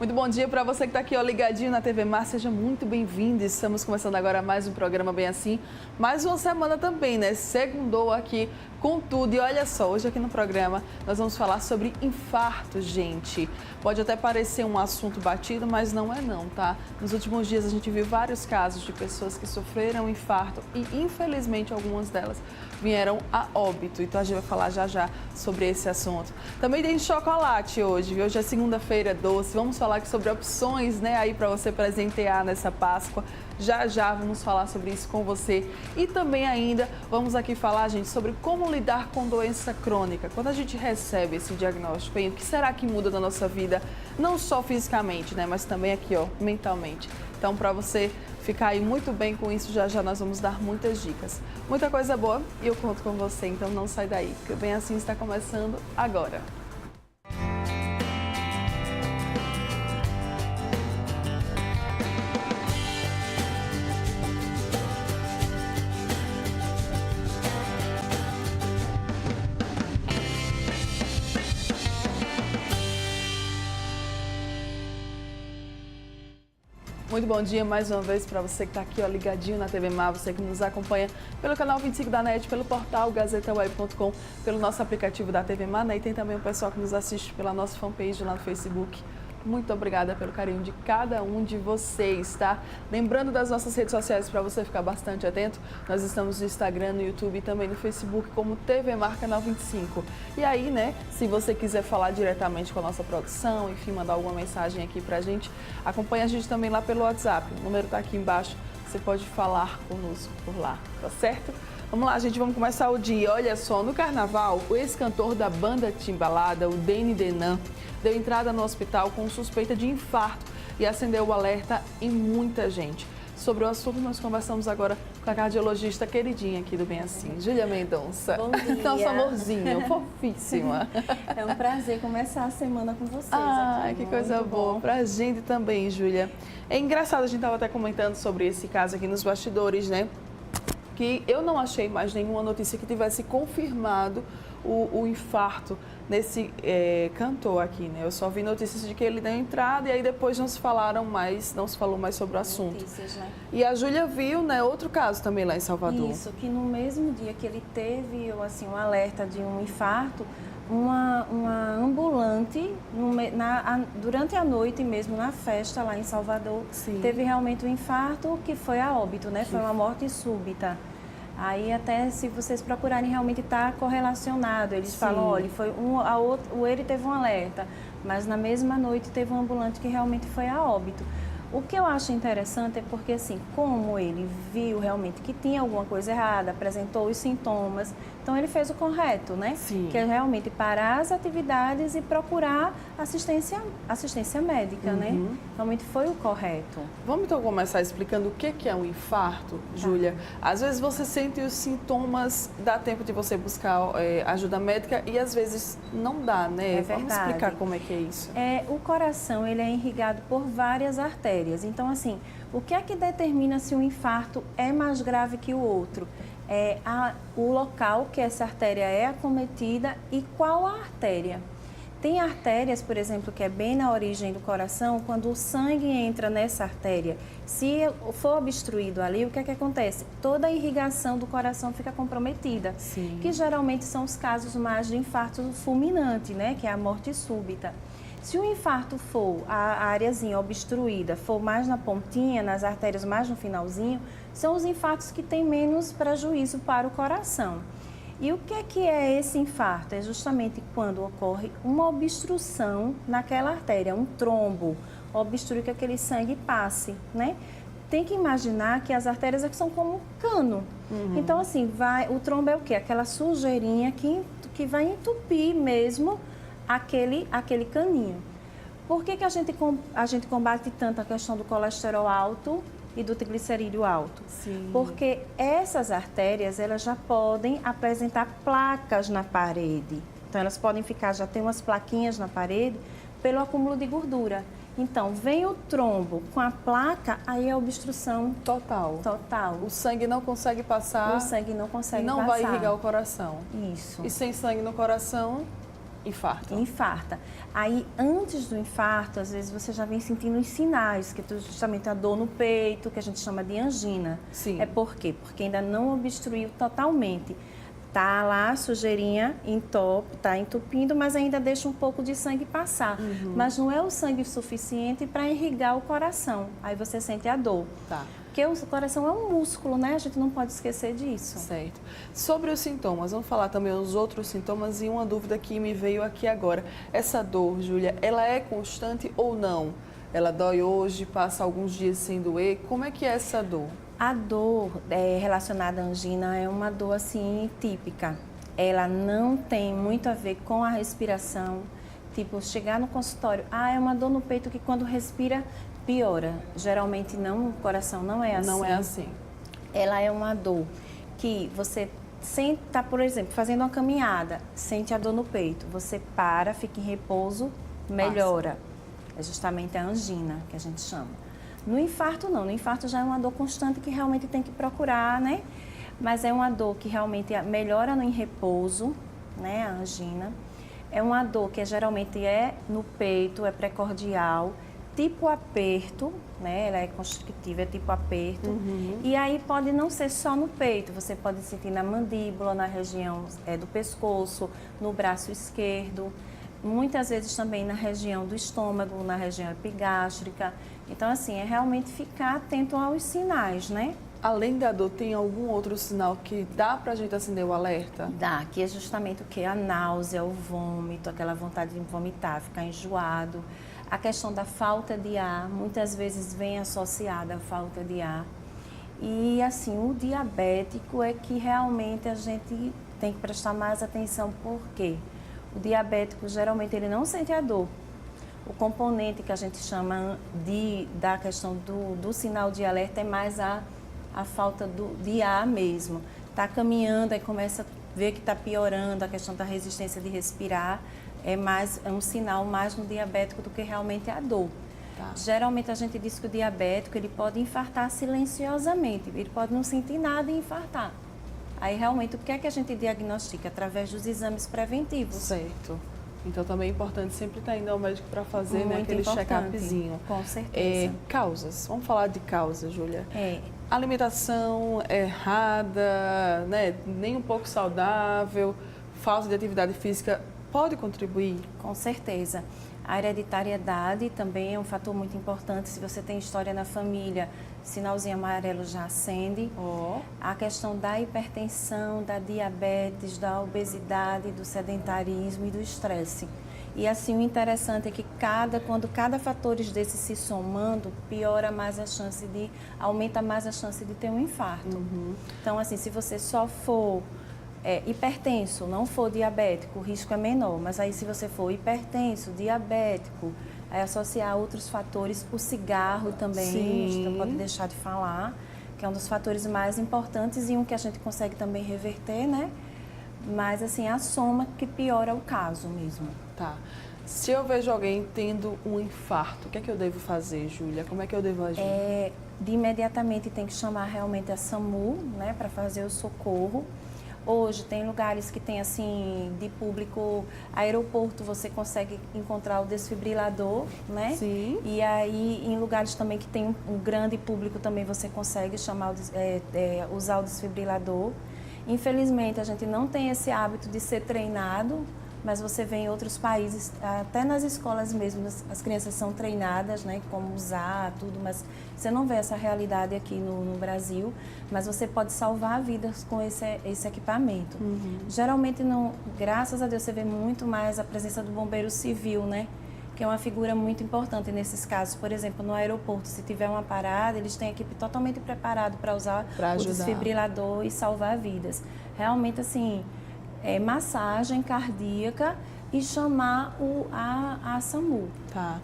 Muito bom dia para você que está aqui ligadinho na TV Mar, seja muito bem-vindo. Estamos começando agora mais um programa Bem Assim, mais uma semana também, né? Segundou aqui com tudo. E olha só, hoje aqui no programa nós vamos falar sobre infarto, gente. Pode até parecer um assunto batido, mas não é não, tá? Nos últimos dias a gente viu vários casos de pessoas que sofreram infarto e infelizmente algumas delas vieram a óbito. Então a gente vai falar já já sobre esse assunto. Também tem chocolate hoje, viu? Hoje é segunda-feira doce. Vamos falar aqui sobre opções, né, aí para você presentear nessa Páscoa. Já já vamos falar sobre isso com você. E também ainda vamos aqui falar, gente, sobre como lidar com doença crônica. Quando a gente recebe esse diagnóstico, o que será que muda na nossa vida? Não só fisicamente, né, mas também aqui, ó, mentalmente. Então, para você ficar aí muito bem com isso, já já nós vamos dar muitas dicas. Muita coisa boa e eu conto com você, então não sai daí, porque Bem Assim está começando agora. Muito bom dia mais uma vez para você que está aqui, ó, ligadinho na TV Mar, você que nos acompanha pelo canal 25 da NET, pelo portal gazetaweb.com, pelo nosso aplicativo da TV Mar, né? E tem também o pessoal que nos assiste pela nossa fanpage lá no Facebook. Muito obrigada pelo carinho de cada um de vocês, tá? Lembrando das nossas redes sociais para você ficar bastante atento, nós estamos no Instagram, no YouTube e também no Facebook como TV Mar Canal 25. E aí, né, se você quiser falar diretamente com a nossa produção, enfim, mandar alguma mensagem aqui pra gente, acompanha a gente também lá pelo WhatsApp, o número tá aqui embaixo, você pode falar conosco por lá, tá certo? Vamos lá, gente, vamos começar o dia. Olha só, no carnaval, o ex-cantor da banda Timbalada, o Deni Denan, deu entrada no hospital com suspeita de infarto e acendeu o alerta em muita gente. Sobre o assunto, nós conversamos agora com a cardiologista queridinha aqui do Bem Assim, Júlia Mendonça. Bom dia. Nosso amorzinho, fofíssima. É um prazer começar a semana com vocês. Ai, que coisa boa. Pra gente também, Júlia. É engraçado, a gente estava até comentando sobre esse caso aqui nos bastidores, né? Que eu não achei mais nenhuma notícia que tivesse confirmado o infarto nesse cantor aqui, né? Eu só vi notícias de que ele deu entrada e aí depois não se falou mais sobre o assunto. Notícias, né? E a Júlia viu, né, outro caso também lá em Salvador. Isso, que no mesmo dia que ele teve assim, um alerta de um infarto, uma ambulante, durante a noite mesmo, na festa lá em Salvador, Sim. teve realmente um infarto que foi a óbito, né? Foi uma morte súbita. Aí até se vocês procurarem realmente está correlacionado, eles falam, olha, foi ele teve um alerta, mas na mesma noite teve um ambulante que realmente foi a óbito. O que eu acho interessante é porque, assim, como ele viu realmente que tinha alguma coisa errada, apresentou os sintomas, então ele fez o correto, né? Sim. Que é realmente parar as atividades e procurar assistência médica, né? Realmente foi o correto. Vamos então começar explicando o que é um infarto, Júlia. Às vezes você sente os sintomas, dá tempo de você buscar ajuda médica e às vezes não dá, né? É Vamos verdade. explicar como é que é isso. O coração, ele é irrigado por várias artérias. Então, assim, o que é que determina se um infarto é mais grave que o outro? O local que essa artéria é acometida e qual a artéria. Tem artérias, por exemplo, que é bem na origem do coração, quando o sangue entra nessa artéria, se for obstruído ali, o que é que acontece? Toda a irrigação do coração fica comprometida, Sim. que geralmente são os casos mais de infarto fulminante, né, que é a morte súbita. Se o infarto for a areazinha obstruída, for mais na pontinha, nas artérias mais no finalzinho, são os infartos que têm menos prejuízo para o coração. E o que é esse infarto? É justamente quando ocorre uma obstrução naquela artéria, um trombo, obstrui que aquele sangue passe, né? Tem que imaginar que as artérias são como um cano. Então, assim, o trombo é o quê? Aquela sujeirinha que vai entupir mesmo aquele caninho. Por que a gente combate tanto a questão do colesterol alto e do triglicerídeo alto? Sim. Porque essas artérias, elas já podem apresentar placas na parede. Então, elas podem já tem umas plaquinhas na parede pelo acúmulo de gordura. Então, vem o trombo com a placa, aí é obstrução Total. O sangue não consegue passar. O sangue não consegue e não passar. vai irrigar o coração. Isso. E sem sangue no coração, Infarto. Infarta. Aí, antes do infarto, às vezes você já vem sentindo os sinais, que é justamente a dor no peito, que a gente chama de angina. Sim. É por quê? Porque ainda não obstruiu totalmente. Tá lá a sujeirinha entope, tá entupindo, mas ainda deixa um pouco de sangue passar. Mas não é o sangue suficiente para irrigar o coração. Aí você sente a dor. Tá. Porque o coração é um músculo, né? A gente não pode esquecer disso. Certo. Sobre os sintomas, vamos falar também os outros sintomas e uma dúvida que me veio aqui agora. Essa dor, Júlia, ela é constante ou não? Ela dói hoje, passa alguns dias sem doer? Como é que é essa dor? A dor relacionada à angina é uma dor assim típica. Ela não tem muito a ver com a respiração. Tipo, chegar no consultório, é uma dor no peito que quando respira piora. Geralmente não, o coração não é assim. Não é assim. Ela é uma dor que você senta, por exemplo, fazendo uma caminhada, sente a dor no peito. Você para, fica em repouso, melhora. É justamente a angina que a gente chama. No infarto não, no infarto já é uma dor constante que realmente tem que procurar, né? Mas é uma dor que realmente melhora no em repouso, né? A angina. É uma dor que geralmente é no peito, é precordial, tipo aperto, né? Ela é constrictiva, é tipo aperto. E aí pode não ser só no peito, você pode sentir na mandíbula, na região do pescoço, no braço esquerdo. Muitas vezes também na região do estômago, na região epigástrica. Então, assim, é realmente ficar atento aos sinais, né? Além da dor, tem algum outro sinal que dá pra gente acender o alerta? Dá, que é justamente o que? A náusea, o vômito, aquela vontade de vomitar, ficar enjoado. A questão da falta de ar, muitas vezes vem associada à falta de ar. E, assim, o diabético é que realmente a gente tem que prestar mais atenção, por quê? O diabético, geralmente, ele não sente a dor. O componente que a gente chama da questão do sinal de alerta é mais a falta de ar mesmo. Está caminhando, aí começa a ver que está piorando, a questão da resistência de respirar, é um sinal mais no diabético do que realmente a dor. Tá. Geralmente a gente diz que o diabético ele pode infartar silenciosamente, ele pode não sentir nada e infartar. Aí, realmente, o que é que a gente diagnostica? Através dos exames preventivos. Certo. Então, também é importante sempre estar indo ao médico para fazer, né, aquele check-upzinho. Com certeza. Causas. Vamos falar de causas, Júlia. É. Alimentação errada, né, nem um pouco saudável, falta de atividade física, pode contribuir? Com certeza. A hereditariedade também é um fator muito importante. Se você tem história na família, sinalzinho amarelo já acende. A questão da hipertensão, da diabetes, da obesidade, do sedentarismo e do estresse. E assim, o interessante é que quando cada fator desses se somando, aumenta mais a chance de ter um infarto. Então, assim, se você só for hipertenso, não for diabético, o risco é menor. Mas aí, se você for hipertenso, diabético, aí associar outros fatores, o cigarro também, a gente não pode deixar de falar, que é um dos fatores mais importantes e um que a gente consegue também reverter, né? Mas, assim, a soma que piora o caso mesmo. Tá. Se eu vejo alguém tendo um infarto, o que é que eu devo fazer, Júlia? Como é que eu devo agir? De imediatamente tem que chamar realmente a SAMU, né, para fazer o socorro. Hoje tem lugares que tem assim, de público, aeroporto, você consegue encontrar o desfibrilador, né? Sim. E aí em lugares também que tem um grande público também você consegue usar o desfibrilador. Infelizmente a gente não tem esse hábito de ser treinado, mas você vê em outros países, até nas escolas mesmo, as crianças são treinadas, né, como usar tudo, mas você não vê essa realidade aqui no Brasil, mas você pode salvar vidas com esse equipamento. Geralmente, graças a Deus, você vê muito mais a presença do bombeiro civil, né, que é uma figura muito importante nesses casos. Por exemplo, no aeroporto, se tiver uma parada, eles têm a equipe totalmente preparada para usar o desfibrilador e salvar vidas. Realmente, assim, massagem cardíaca e chamar a SAMU. Tá.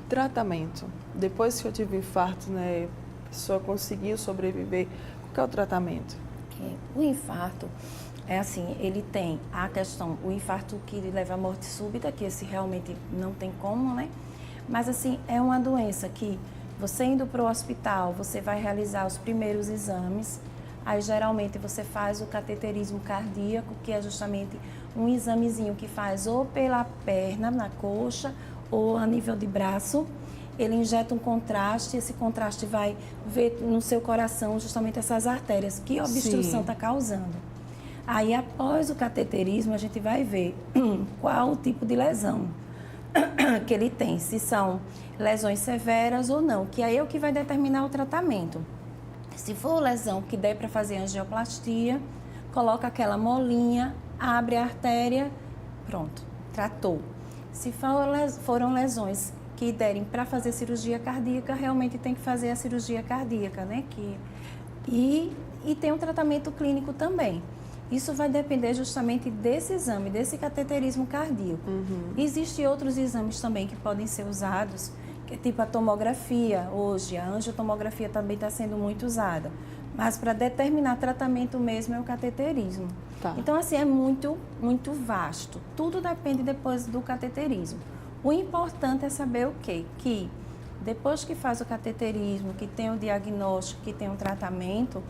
Tratamento. Depois que eu tive um infarto, né, a pessoa conseguiu sobreviver, qual que é o tratamento? O infarto, ele tem a questão, o infarto que leva à morte súbita, que esse realmente não tem como, né? Mas, assim, é uma doença que você indo para o hospital, você vai realizar os primeiros exames. Aí, geralmente, você faz o cateterismo cardíaco, que é justamente um examezinho que faz ou pela perna, na coxa, ou a nível de braço. Ele injeta um contraste, esse contraste vai ver no seu coração justamente essas artérias, que obstrução está causando. Aí, após o cateterismo, a gente vai ver qual o tipo de lesão que ele tem, se são lesões severas ou não, que aí é o que vai determinar o tratamento. Se for lesão que der para fazer angioplastia, coloca aquela molinha, abre a artéria, pronto, tratou. Se foram lesões que derem para fazer cirurgia cardíaca, realmente tem que fazer a cirurgia cardíaca, né? E tem um tratamento clínico também. Isso vai depender justamente desse exame, desse cateterismo cardíaco. Existem outros exames também que podem ser usados, que é tipo a tomografia hoje, a angiotomografia também está sendo muito usada. Mas para determinar tratamento mesmo é o cateterismo. Tá. Então, assim, é muito, muito vasto. Tudo depende depois do cateterismo. O importante é saber o quê? Que depois que faz o cateterismo, que tem o diagnóstico, que tem um tratamento,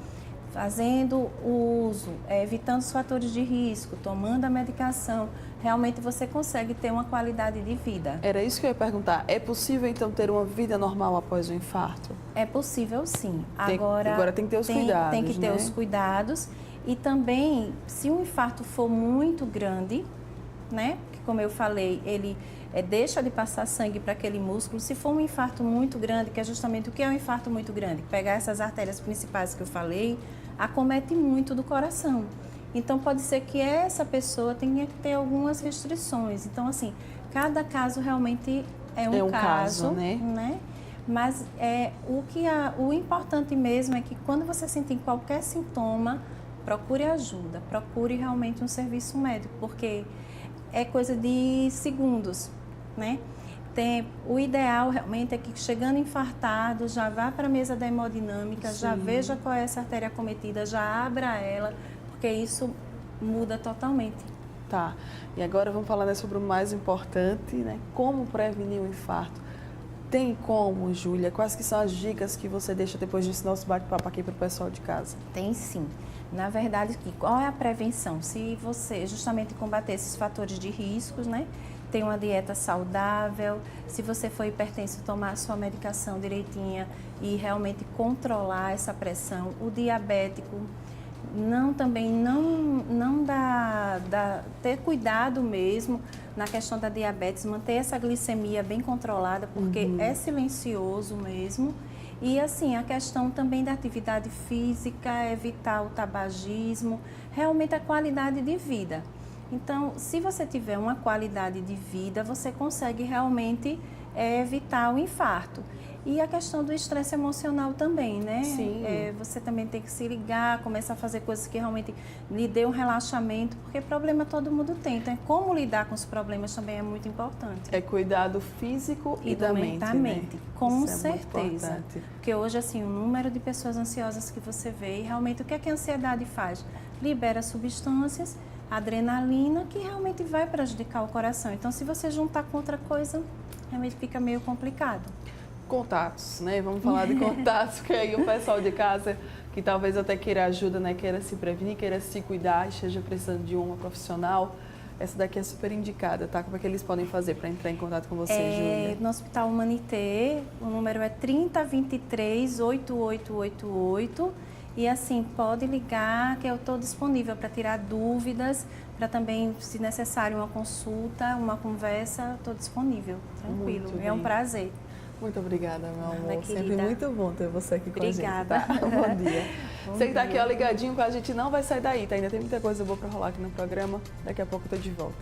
fazendo o uso, evitando os fatores de risco, tomando a medicação, realmente você consegue ter uma qualidade de vida. Era isso que eu ia perguntar. É possível, então, ter uma vida normal após o infarto? É possível, sim. Agora tem que ter os cuidados, tem que ter né? os cuidados. E também, se o infarto for muito grande, né? Porque, como eu falei, ele deixa de passar sangue para aquele músculo. Se for um infarto muito grande, que é justamente o que é um infarto muito grande, pegar essas artérias principais que eu falei, acomete muito do coração. Então, pode ser que essa pessoa tenha que ter algumas restrições. Então, assim, cada caso realmente é um caso, né? Mas o importante mesmo é que quando você sentir qualquer sintoma, procure ajuda, procure realmente um serviço médico, porque é coisa de segundos, né? O ideal realmente é que chegando infartado, já vá para a mesa da hemodinâmica, já veja qual é essa artéria acometida, já abra ela, porque isso muda totalmente. Tá. E agora vamos falar, né, sobre o mais importante, né? Como prevenir o infarto. Tem como, Júlia? Quais que são as dicas que você deixa depois desse nosso bate-papo aqui para o pessoal de casa? Tem sim. Na verdade, qual é a prevenção? Se você justamente combater esses fatores de riscos, né? Ter uma dieta saudável, se você for hipertenso, tomar a sua medicação direitinha e realmente controlar essa pressão. O diabético, ter cuidado mesmo na questão da diabetes, manter essa glicemia bem controlada, porque é silencioso mesmo. E assim, a questão também da atividade física, evitar o tabagismo, realmente a qualidade de vida. Então, se você tiver uma qualidade de vida, você consegue realmente evitar o infarto. E a questão do estresse emocional também, né? Sim. Você também tem que se ligar, começar a fazer coisas que realmente lhe dê um relaxamento, porque problema todo mundo tem. Então, como lidar com os problemas também é muito importante. É cuidado físico e da mente, né? Com Isso é muito certeza. importante. Porque hoje, assim, o número de pessoas ansiosas que você vê, e realmente o que é que a ansiedade faz? Libera substâncias, adrenalina, que realmente vai prejudicar o coração. Então, se você juntar com outra coisa, realmente fica meio complicado. Contatos, né? Vamos falar de contatos, porque aí o pessoal de casa que talvez até queira ajuda, né? Queira se prevenir, queira se cuidar, esteja precisando de uma profissional, essa daqui é super indicada, tá? Como é que eles podem fazer para entrar em contato com você, Júlia? No Hospital Humanité, o número é 3023-8888 e assim, pode ligar que eu estou disponível para tirar dúvidas, para também, se necessário, uma consulta, uma conversa, estou disponível, tranquilo, é um prazer. Muito obrigada, meu amor. Querida. Sempre muito bom ter você aqui com a gente. Obrigada. Tá? Bom dia. Bom Você que tá dia. aqui ó, ligadinho com a gente, não vai sair daí, tá? Ainda tem muita coisa boa para rolar aqui no programa. Daqui a pouco eu tô de volta.